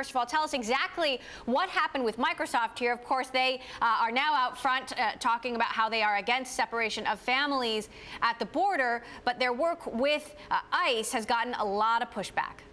first of all, tell us exactly what happened with Microsoft here. Of course, they are now out front talking about how they are against separation of families at the border, but their work with ICE has gotten a lot of pushback.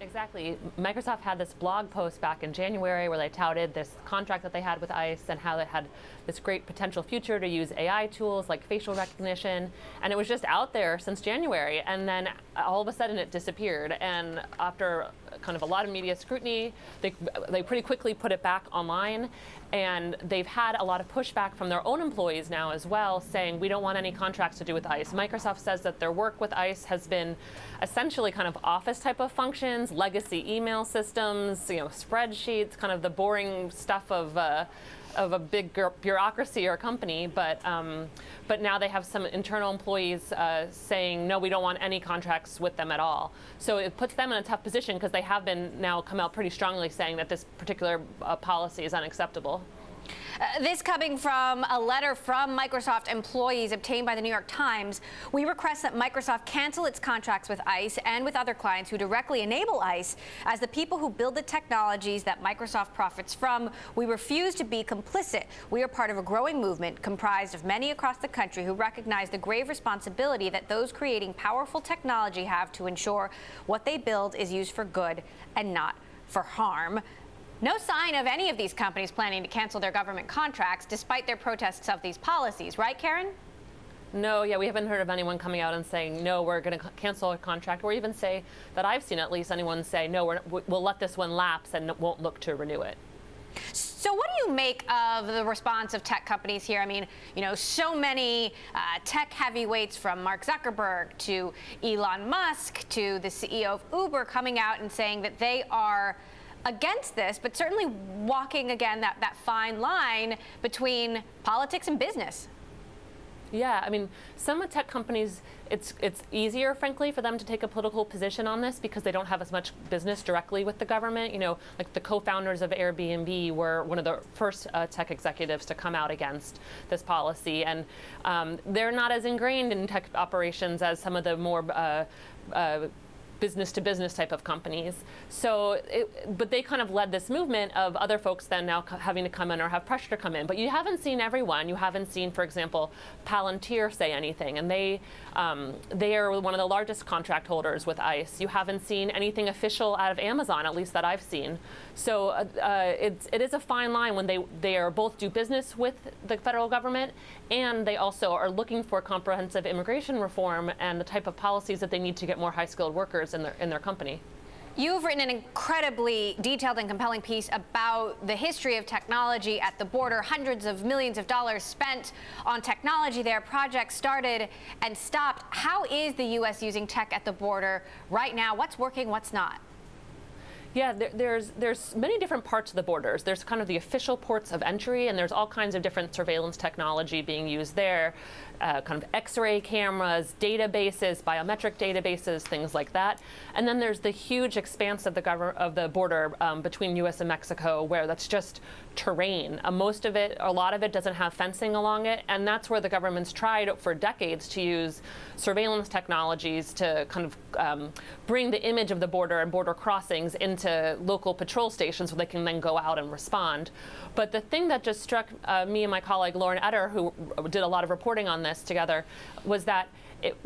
Exactly. Microsoft had this blog post back in January where they touted this contract that they had with ICE and how it had this great potential future to use AI tools like facial recognition. And it was just out there since January. And then all of a sudden it disappeared. And after kind of a lot of media scrutiny, they pretty quickly put it back online. And they've had a lot of pushback from their own employees now as well, saying we don't want any contracts to do with ICE. Microsoft says that their work with ICE has been essentially kind of office type of functions, legacy email systems, spreadsheets, kind of the boring stuff of a big bureaucracy or company, but now they have some internal employees saying, no, we don't want any contracts with them at all. So it puts them in a tough position because they have been now come out pretty strongly saying that this particular policy is unacceptable. This coming from a letter from Microsoft employees obtained by the New York Times. We request that Microsoft cancel its contracts with ICE and with other clients who directly enable ICE as the people who build the technologies that Microsoft profits from. We refuse to be complicit. We are part of a growing movement comprised of many across the country who recognize the grave responsibility that those creating powerful technology have to ensure what they build is used for good and not for harm. No sign of any of these companies planning to cancel their government contracts, despite their protests of these policies. Right, Karen? No, yeah, we haven't heard of anyone coming out and saying, no, we're going to cancel a contract, or even say that I've seen at least anyone say, no, we'll let this one lapse and won't look to renew it. So what do you make of the response of tech companies here? I mean, so many tech heavyweights from Mark Zuckerberg to Elon Musk to the CEO of Uber coming out and saying that they are against this, but certainly walking again that fine line between politics and business. Yeah, I mean, some tech companies, it's easier, frankly, for them to take a political position on this because they don't have as much business directly with the government. Like the co-founders of Airbnb were one of the first tech executives to come out against this policy, and they're not as ingrained in tech operations as some of the more business-to-business type of companies. So, but they kind of led this movement of other folks then now having to come in or have pressure to come in. But you haven't seen everyone. You haven't seen, for example, Palantir say anything, and they are one of the largest contract holders with ICE. You haven't seen anything official out of Amazon, at least that I've seen. So it is a fine line when they are both do business with the federal government, and they also are looking for comprehensive immigration reform and the type of policies that they need to get more high-skilled workers in their company. You've written an incredibly detailed and compelling piece about the history of technology at the border, hundreds of millions of dollars spent on technology there, projects started and stopped. How is the U.S. using tech at the border right now? What's working, what's not? Yeah, there's many different parts of the borders. There's kind of the official ports of entry, and there's all kinds of different surveillance technology being used there, kind of X-ray cameras, databases, biometric databases, things like that. And then there's the huge expanse of the border between U.S. and Mexico, where that's just terrain. A lot of it doesn't have fencing along it, and that's where the government's tried for decades to use surveillance technologies to kind of bring the image of the border and border crossings into local patrol stations where they can then go out and respond. But the thing that just struck me and my colleague Lauren Etter, who did a lot of reporting on this together, was that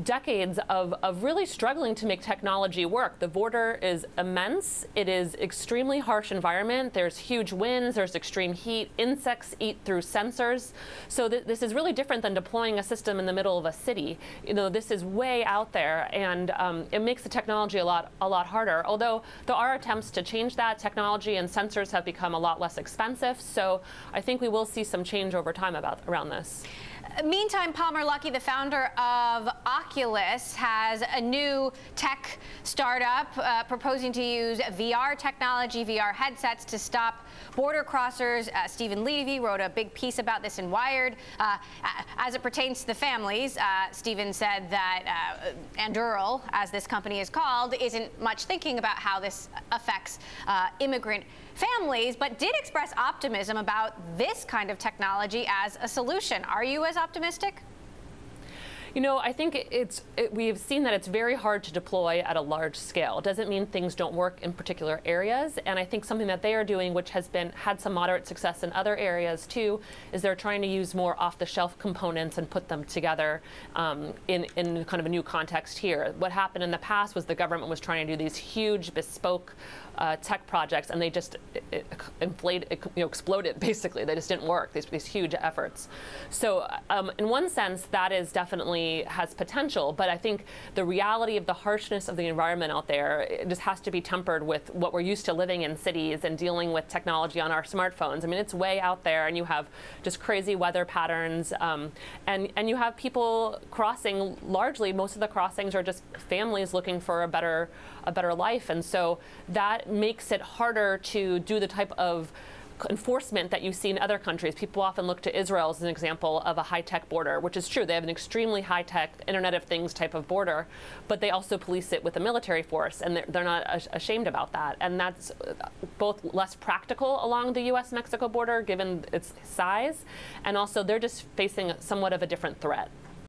decades of really struggling to make technology work. The border is immense. It is extremely harsh environment. There's huge winds. There's extreme heat. Insects eat through sensors. So this is really different than deploying a system in the middle of a city. This is way out there, and it makes the technology a lot harder. Although there are attempts to change that. Technology and sensors have become a lot less expensive. So I think we will see some change over time around this. Meantime, Palmer Luckey, the founder of Oculus, has a new tech startup proposing to use VR technology, VR headsets, to stop border crossers. Stephen Levy wrote a big piece about this in Wired. As it pertains to the families, Stephen said that Anduril, as this company is called, isn't much thinking about how this affects immigrant families, but did express optimism about this kind of technology as a solution. Are you as optimistic? I think we've seen that it's very hard to deploy at a large scale. It doesn't mean things don't work in particular areas. And I think something that they are doing, which has had some moderate success in other areas too, is they're trying to use more off-the-shelf components and put them together in kind of a new context here. What happened in the past was the government was trying to do these huge bespoke tech projects, and they just exploded, basically. They just didn't work, these huge efforts. So in one sense, that is definitely has potential, but I think the reality of the harshness of the environment out there, it just has to be tempered with what we're used to living in cities and dealing with technology on our smartphones. I mean, it's way out there, and you have just crazy weather patterns, and you have people crossing. Largely, most of the crossings are just families looking for a better life, and so that makes it harder to do the type of enforcement that you see in other countries. People often look to Israel as an example of a high-tech border, which is true. They have an extremely high-tech Internet of Things type of border, but they also police it with a military force, and they're not ashamed about that. And that's both less practical along the U.S.-Mexico border, given its size, and also they're just facing somewhat of a different threat.